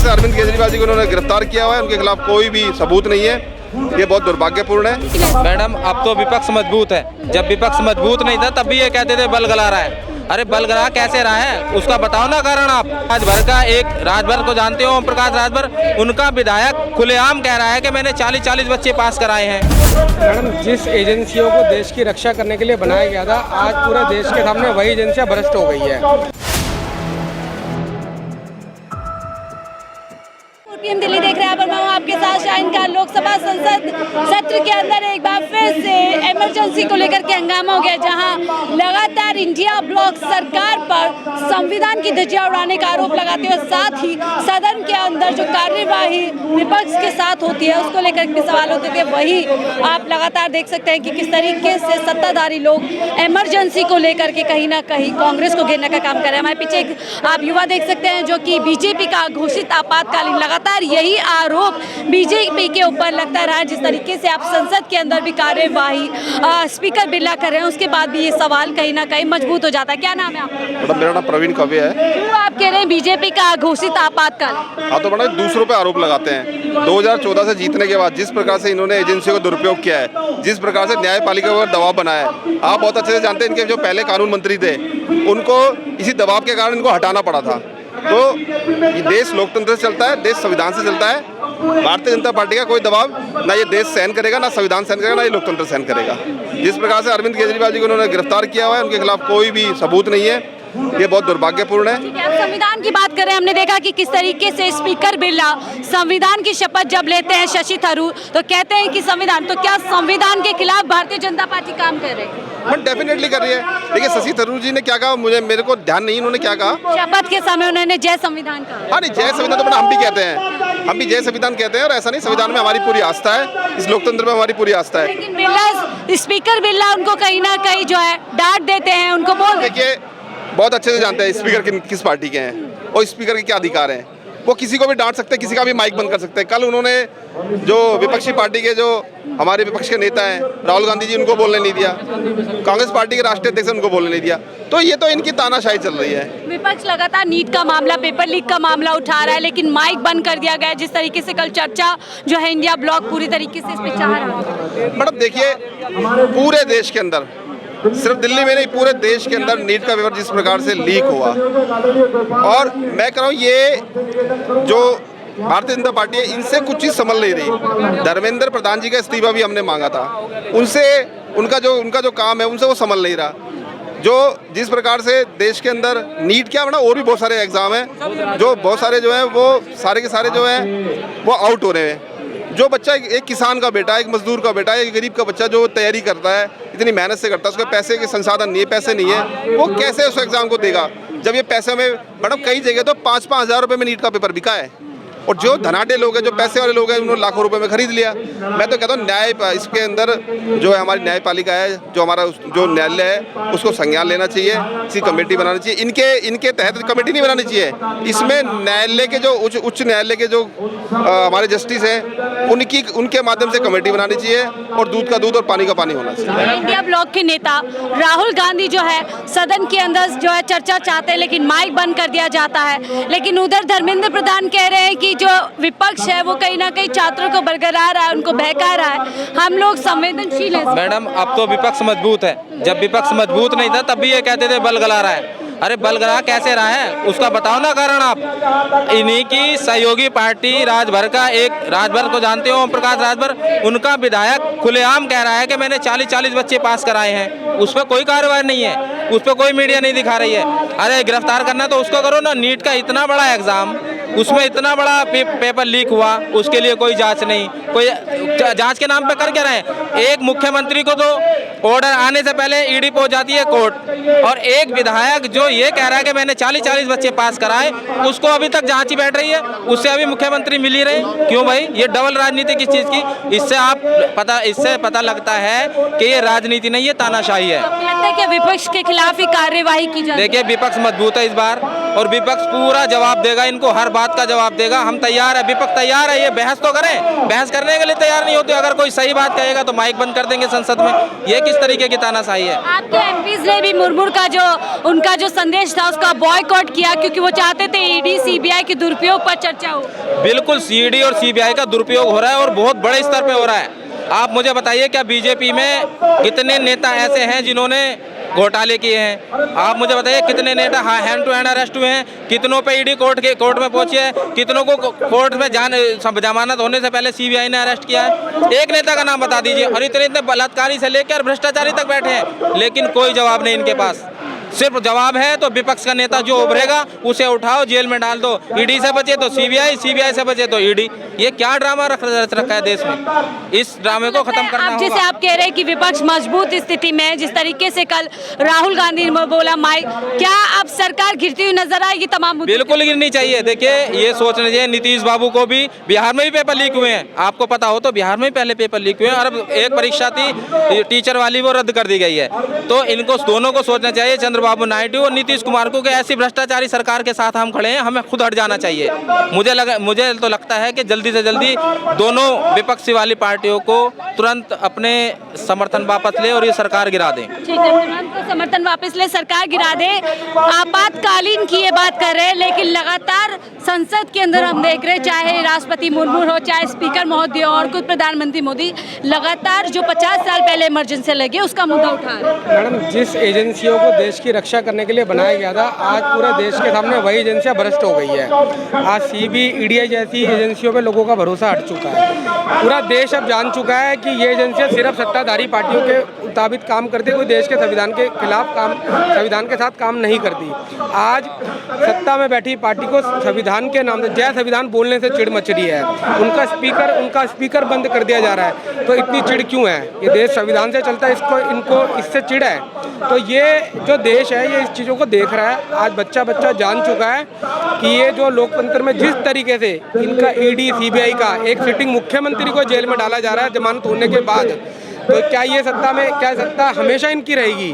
से अरविंद केजरीवाल जी को उन्होंने गिरफ्तार किया हुआ है, उनके खिलाफ कोई भी सबूत नहीं है। ये बहुत दुर्भाग्यपूर्ण है। मैडम अब तो विपक्ष मजबूत है, जब विपक्ष मजबूत नहीं था तब भी ये कहते थे बल गला रहा है। अरे बल गला कैसे रहा है उसका बताओ ना कारण आप। राजभर का एक राजभर को जानते हो, ओम प्रकाश राजभर, उनका विधायक खुलेआम कह रहा है कि मैंने 40-40 बच्चे पास कराए हैं। मैडम जिस एजेंसियों को देश की रक्षा करने के लिए बनाया गया था, आज पूरे देश के सामने वही एजेंसियां भ्रष्ट हो गई है। पीएम दिल्ली देख रहे हैं, पर मैं हूं आपके साथ शाहीन का। लोकसभा संसद सत्र के अंदर एक बार फिर से इमरजेंसी को लेकर के हंगामा हो गया, जहां लगातार इंडिया ब्लॉक सरकार पर संविधान की धज्जियां उड़ाने का आरोप लगाते हुए साथ ही सदन के अंदर जो कार्यवाही विपक्ष के साथ होती है उसको लेकर के सवाल होते थे। वही आप लगातार देख सकते हैं कि किस तरीके से सत्ताधारी लोग इमरजेंसी को लेकर के कहीं ना कहीं कांग्रेस को घेरने का काम कर रहे हैं। हमारे पीछे आप युवा देख सकते हैं जो कि बीजेपी का घोषित आपातकालीन, लगातार यही आरोप बीजेपी के ऊपर लगता रहा है। जिस तरीके से आप संसद के अंदर भी कार्यवाही स्पीकर बिरला कर रहे हैं, उसके बाद भी ये सवाल कहीं ना कहीं मजबूत हो जाता है। क्या नाम है आपका? मैडम मेरा नाम प्रवीण कवे है। क्यों आप कह रहे हैं बीजेपी का घोषित आपातकाल? हाँ तो मैडम दूसरों पे आरोप लगाते हैं। 2014 से जीतने के बाद जिस प्रकार से इन्होंने एजेंसियों का दुरुपयोग किया है, जिस प्रकार से न्यायपालिका पर दबाव बनाया है, आप बहुत अच्छे से जानते हैं। इनके जो पहले कानून मंत्री थे उनको इसी दबाव के कारण इनको हटाना पड़ा था। तो ये देश लोकतंत्र से चलता है, देश संविधान से चलता है। भारतीय जनता पार्टी का कोई दबाव ना ये देश सहन करेगा, ना संविधान सहन करेगा, ना ये लोकतंत्र सहन करेगा। जिस प्रकार से अरविंद केजरीवाल जी को उन्होंने गिरफ्तार किया हुआ है, उनके खिलाफ कोई भी सबूत नहीं है। ये बहुत दुर्भाग्यपूर्ण है। ठीक है, आप संविधान की बात करें, हमने देखा कि किस तरीके से स्पीकर बिरला संविधान की शपथ जब लेते हैं शशि थरूर, तो कहते हैं कि संविधान, तो क्या संविधान के खिलाफ भारतीय जनता पार्टी काम कर रही है? डेफिनेटली कर रही है। देखिए शशि थरूर जी ने क्या कहा, मेरे को ध्यान नहीं उन्होंने क्या कहा। शपथ के समय उन्होंने जय संविधान कहा। हाँ नहीं, जय संविधान तो बड़ा हम भी कहते हैं, हम भी जय संविधान कहते हैं। और ऐसा नहीं, संविधान में हमारी पूरी आस्था है, इस लोकतंत्र में हमारी पूरी आस्था है। लेकिन बिरला, स्पीकर बिरला उनको कहीं ना कहीं जो है डांट देते हैं, उनको बोल। देखिए बहुत अच्छे से जानते हैं स्पीकर किस पार्टी के हैं और स्पीकर के क्या अधिकार हैं। वो किसी को भी डांट सकते हैं, किसी का भी माइक बंद कर सकते हैं। कल उन्होंने जो विपक्षी पार्टी के जो हमारे विपक्ष के नेता हैं राहुल गांधी जी, उनको बोलने नहीं दिया। कांग्रेस पार्टी के राष्ट्रीय अध्यक्ष उनको बोलने नहीं दिया। तो ये तो इनकी तानाशाही चल रही है। विपक्ष लगातार नीट का मामला, पेपर लीक का मामला उठा रहा है, लेकिन माइक बंद कर दिया गया। जिस तरीके से कल चर्चा जो है इंडिया ब्लॉक पूरी तरीके से इस पे चाह रहा है। मैडम देखिए पूरे देश के अंदर, सिर्फ दिल्ली में नहीं पूरे देश के अंदर नीट का पेपर जिस प्रकार से लीक हुआ, और मैं कह रहा हूँ ये जो भारतीय जनता पार्टी है इनसे कुछ चीज़ संभल नहीं रही। धर्मेंद्र प्रधान जी का इस्तीफा भी हमने मांगा था, उनसे उनका जो काम है उनसे वो संभल नहीं रहा। जो जिस प्रकार से देश के अंदर नीट क्या बना, और भी बहुत सारे एग्जाम हैं जो बहुत सारे जो हैं वो सारे के सारे जो हैं वो आउट हो रहे हैं। जो बच्चा एक किसान का बेटा, एक मजदूर का बेटा, एक गरीब का बच्चा जो तैयारी करता है, इतनी मेहनत से करता है, उसके पैसे के संसाधन नहीं है, पैसे नहीं है, वो कैसे उस एग्ज़ाम को देगा जब ये पैसे में, मैडम कई जगह तो 5-5 हज़ार रुपये में नीट का पेपर बिका है। और जो धनाढ़ लोग हैं, जो पैसे वाले लोग हैं, उन्होंने लाखों रुपए में खरीद लिया। मैं तो कहता हूँ न्याय, इसके अंदर जो है हमारी न्यायपालिका है, जो हमारा जो न्यायालय है, उसको संज्ञान लेना चाहिए, इसकी कमेटी बनानी चाहिए। इनके तहत कमेटी नहीं बनानी चाहिए, इसमें न्यायालय के जो उच्च न्यायालय के जो हमारे जस्टिस हैं उनके माध्यम से कमेटी बनानी चाहिए, और दूध का दूध और पानी का पानी होना चाहिए। इंडिया ब्लॉक के नेता राहुल गांधी जो है सदन के अंदर जो है चर्चा चाहते हैं, लेकिन माइक बंद कर दिया जाता है। लेकिन उधर धर्मेंद्र प्रधान कह रहे हैं कि जो विपक्ष है वो कहीं ना कहीं छात्रों को बरकरार रहा है, उनको बहका रहा है। हम लोग संवेदनशील हैं। मैडम अब तो विपक्ष मजबूत है, जब विपक्ष मजबूत नहीं था तब भी ये कहते थे बल गला रहा है। अरे बल गला कैसे रहा है उसका बताओ ना कारण आप। इन्हीं की सहयोगी पार्टी राजभर का एक, राजभर को जानते हो, ओम प्रकाश राजभर, उनका विधायक खुलेआम कह रहा है कि मैंने 40-40 बच्चे पास कराए हैं। उस पर कोई कार्रवाई नहीं है, उस पर कोई मीडिया नहीं दिखा रही है। अरे गिरफ्तार करना तो उसको करो ना। नीट का इतना बड़ा एग्जाम, उसमें इतना बड़ा पेपर लीक हुआ, उसके लिए कोई जांच नहीं, कोई जांच के नाम पे कर क्या रहे हैं। एक मुख्यमंत्री को तो ऑर्डर आने से पहले ईडी पहुंच जाती है कोर्ट, और एक विधायक जो ये कह रहा है कि मैंने 40-40 बच्चे पास कराए, उसको अभी तक जांच ही बैठ रही है, उससे अभी मुख्यमंत्री मिल ही रहे। क्यों भाई, ये डबल राजनीति किस चीज़ की? इससे पता लगता है कि ये राजनीति नहीं, ये तानाशाही है। लगता है कि विपक्ष के खिलाफ ही कार्यवाही की जाए। देखिए विपक्ष मजबूत है इस बार, और विपक्ष पूरा जवाब देगा, इनको हर बात का जवाब देगा। हम तैयार है, विपक्ष तैयार है, ये बहस तो करें, बहस करने के लिए तैयार नहीं होते। अगर कोई सही बात कहेगा तो माइक बंद कर देंगे संसद में। ये किस तरीके की तानाशाही है? आपके एमपीज ने भी मुर्मू का जो उनका जो संदेश था उसका बॉयकॉट किया क्योंकि वो चाहते थे ईडी सीबीआई के दुरुपयोग पर चर्चा हो। बिल्कुल सीडी और सीबीआई का दुरुपयोग हो रहा है और बहुत बड़े स्तर पे हो रहा है। आप मुझे बताइए, क्या बीजेपी में कितने नेता ऐसे हैं जिन्होंने घोटाले किए हैं? आप मुझे बताइए कितने नेता हैंड टू हैंड अरेस्ट हुए हैं? कितनों पे ईडी कोर्ट में पहुंची है? कितनों को कोर्ट में जमानत होने से पहले सीबीआई ने अरेस्ट किया है? एक नेता का नाम बता दीजिए। और इतने बलात्कारी से लेकर भ्रष्टाचारी तक बैठे हैं, लेकिन कोई जवाब नहीं इनके पास। सिर्फ जवाब है तो विपक्ष का नेता जो उभरेगा उसे उठाओ, जेल में डाल दो। ईडी से बचे तो सीबीआई, सीबीआई से बचे तो ईडी। ये क्या ड्रामा रखा है देश में? इस ड्रामे को खत्म करना होगा। जैसे आप कह रहे हैं कि विपक्ष मजबूत स्थिति में है, जिस तरीके से कल राहुल गांधी ने बोला माइक, क्या अब सरकार गिरती हुई नजर आएगी तमाम मुद्दों? बिल्कुल गिरनी चाहिए। देखिए, ये सोचना चाहिए, नीतीश बाबू को भी बिहार में भी पेपर लीक हुए हैं। आपको पता हो तो बिहार में भी पहले पेपर लीक हुए हैं और अब एक परीक्षा थी टीचर वाली, वो रद्द कर दी गई है। तो इनको दोनों को सोचना चाहिए, चंद्रबाबू नायडू और नीतीश कुमार को, कि ऐसी भ्रष्टाचारी सरकार के साथ हम खड़े हैं, हमें खुद हट जाना चाहिए। मुझे तो लगता है कि जल्दी से जल्दी दोनों विपक्षी वाली पार्टियों को तुरंत अपने समर्थन वापस ले और ये सरकार गिरा दें। ठीक है, तुरंत समर्थन वापस ले, सरकार गिरा दे। आपातकालीन की ये बात कर रहे हैं, लेकिन लगातार संसद के अंदर हम देख रहे हैं, चाहे राष्ट्रपति मुर्मू हो, चाहे स्पीकर महोदय और खुद प्रधानमंत्री मोदी, लगातार जो 50 साल पहले इमरजेंसी लगी उसका मुद्दा उठा रहे हैं। मैडम, जिस एजेंसियों को देश की रक्षा करने के लिए बनाया गया था, आज पूरा देश के सामने वही एजेंसियां भ्रष्ट हो गई है। आज सीबी, ईडी जैसी एजेंसियों पे लोगों का भरोसा हट चुका है। पूरा देश अब जान चुका है कि ये एजेंसियां सिर्फ सत्ताधारी पार्टियों के मुताबिक काम करती, कोई देश के संविधान के खिलाफ काम, संविधान के साथ काम नहीं करती। आज सत्ता में बैठी पार्टी को संविधान के नाम से, जय संविधान बोलने से चिढ़ मच रही है। उनका स्पीकर बंद कर दिया जा रहा है। तो इतनी चिढ़ क्यों है? ये देश संविधान से चलता है, इनको इससे चिढ़ है। तो ये जो देश है ये इस चीज़ों को देख रहा है। आज बच्चा जान चुका है कि ये जो लोकतंत्र में जिस तरीके से इनका ईडी सीबीआई का एक सिटिंग मुख्यमंत्री को जेल में डाला जा रहा है जमानत होने के बाद, तो क्या ये सत्ता हमेशा इनकी रहेगी?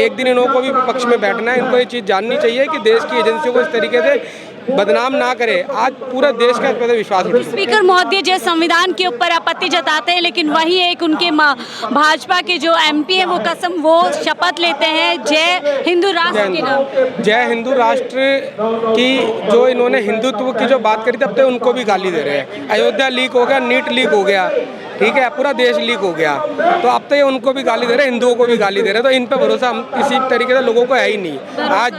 एक दिन इन्हों को भी विपक्ष में बैठना है। इनको ये चीज़ जाननी चाहिए कि देश की एजेंसियों को इस तरीके से बदनाम ना करे। आज पूरा देश का इस पर विश्वास उठ। स्पीकर महोदय जो संविधान के ऊपर आपत्ति जताते हैं, लेकिन वही एक उनके भाजपा के जो एमपी हैं वो शपथ लेते हैं जय हिंदू राष्ट्र के नाम। जय हिंदू राष्ट्र की जो इन्होंने हिंदुत्व की जो बात करी थी, अब तो उनको भी गाली दे रहे हैं। अयोध्या लीक हो गया, नीट लीक हो गया, ठीक है, पूरा देश लीक हो गया, तो अब तो ये उनको भी गाली दे रहे हैं, हिंदुओं को भी गाली दे रहे हैं। तो इन पे भरोसा हम किसी तरीके से लोगों को है ही नहीं। आज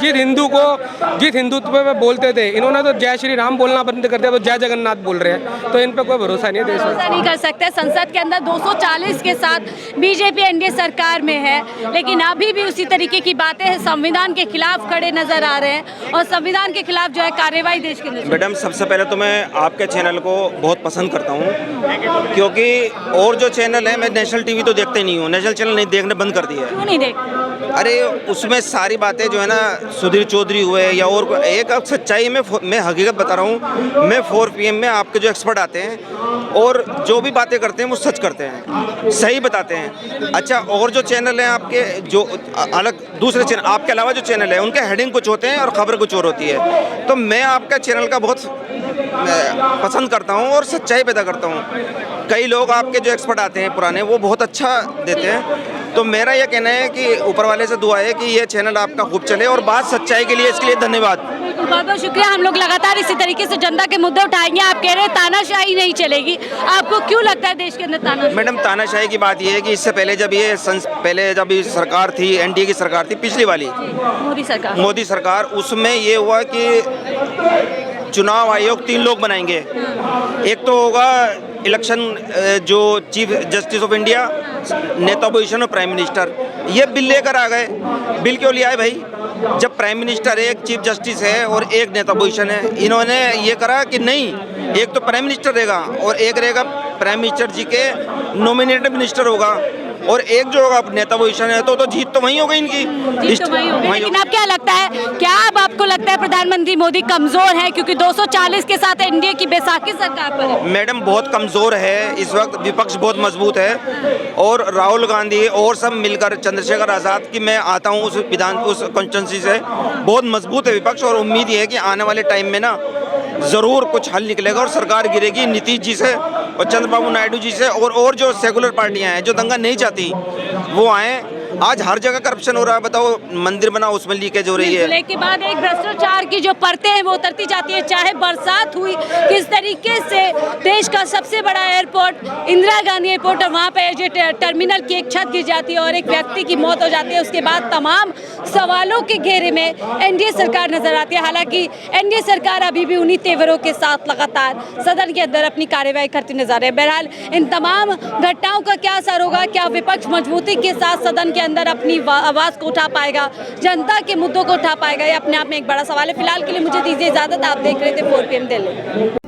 जिस हिंदुत्व में बोलते थे, इन्होंने तो जय श्री राम बोलना बंद कर दिया, तो जय जगन्नाथ बोल रहे हैं। तो इन पे कोई भरोसा नहीं है देश में। भरोसा नहीं कर सकते। संसद के अंदर 240 के साथ बीजेपी एनडीए सरकार में है, लेकिन अभी भी उसी तरीके की बातें हैं, संविधान के खिलाफ खड़े नजर आ रहे हैं और संविधान के खिलाफ जो है कार्रवाई देश के अंदर। मैडम, सबसे पहले तो मैं आपके चैनल को बहुत पसंद करता हूँ, क्योंकि और जो चैनल है, मैं नेशनल टीवी तो देखते नहीं हूँ, नेशनल चैनल नहीं देखने बंद कर दिया है। क्यों नहीं देखते? अरे उसमें सारी बातें जो है ना, सुधीर चौधरी हुए या और एक सच्चाई में, मैं हकीकत बता रहा हूँ। मैं 4 PM में आपके जो एक्सपर्ट आते हैं और जो भी बातें करते हैं वो सच करते हैं, सही बताते हैं। अच्छा, और जो चैनल हैं आपके, जो अलग दूसरे चैनल आपके अलावा जो चैनल है, उनके हेडिंग कुछ होते हैं और खबर कुछ और होती है। तो मैं आपका चैनल का बहुत पसंद करता हूँ और सच्चाई पैदा करता हूँ। कई लोग आपके जो एक्सपर्ट आते हैं पुराने, वो बहुत अच्छा देते हैं। तो मेरा यह कहना है कि ऊपर वाले से दुआ है कि ये चैनल आपका खूब चले और बात सच्चाई के लिए, इसके लिए धन्यवाद। बहुत बहुत शुक्रिया। हम लोग लगातार इसी तरीके से जनता के मुद्दे उठाएंगे। आप कह रहे हैं तानाशाही नहीं चलेगी, आपको क्यों लगता है देश के अंदर तानाशाही? मैडम, तानाशाही की बात यह है कि इससे पहले जब ये सरकार थी, एनडीए की सरकार थी, पिछली वाली मोदी सरकार, उसमें ये हुआ कि चुनाव आयोग 3 लोग बनाएंगे। एक तो होगा इलेक्शन जो चीफ जस्टिस ऑफ इंडिया, नेता अपोजिशन और प्राइम मिनिस्टर। ये बिल लेकर आ गए। बिल क्यों लिया है भाई? जब प्राइम मिनिस्टर है, एक चीफ जस्टिस है और एक नेता अपोजिशन है, इन्होंने ये करा कि नहीं, एक तो प्राइम मिनिस्टर रहेगा और एक रहेगा प्राइम मिनिस्टर जी के नॉमिनेटेड मिनिस्टर होगा, और एक जो होगा नेता अपोजिशन है। तो जीत तो वहीं हो गई इनकी, जीत तो वहीं हो गई। लेकिन अब क्या लगता है, क्या अब आपको लगता है प्रधानमंत्री मोदी कमजोर है क्योंकि 240 के साथ एनडीए की बैसाखी सरकार पर है? मैडम, बहुत कमजोर है इस वक्त, विपक्ष बहुत मजबूत है और राहुल गांधी और सब मिलकर, चंद्रशेखर आजाद की, मैं आता हूँ उस कॉन्स्टिट्यूंसी से, बहुत मजबूत है विपक्ष। और उम्मीद ये है कि आने वाले टाइम में ना ज़रूर कुछ हल निकलेगा और सरकार गिरेगी नीतीश जी से और चंद्रबाबू नायडू जी से और जो सेकुलर पार्टियां हैं जो दंगा नहीं चाहती वो आए। आज हर जगह करप्शन हो रहा है, बताओ मंदिर बना उसमें लीकेज हो रही है। जुलाई के बाद एक भ्रष्टाचार की जो परतें हैं वो उतरती जाती है, चाहे बरसात हुई, किस तरीके से देश का सबसे बड़ा एयरपोर्ट इंदिरा गांधी एयरपोर्ट और वहाँ पे जो टर्मिनल की एक छत गिर जाती है और एक व्यक्ति की मौत हो जाती है, उसके बाद तमाम सवालों के घेरे में एनडीए सरकार नजर आती है। हालांकि एनडीए सरकार अभी भी उन्हीं तेवरों के साथ लगातार सदन के अंदर अपनी कार्यवाही करती नजर आ रही है। बहरहाल इन तमाम घटनाओं का क्या असर होगा, क्या विपक्ष मजबूती के साथ सदन के अंदर अपनी आवाज को उठा पाएगा, जनता के मुद्दों को उठा पाएगा, ये अपने आप में एक बड़ा सवाल है। फिलहाल के लिए मुझे दीजिए इजाजत, आप देख रहे थे 4 PM दिल्ली।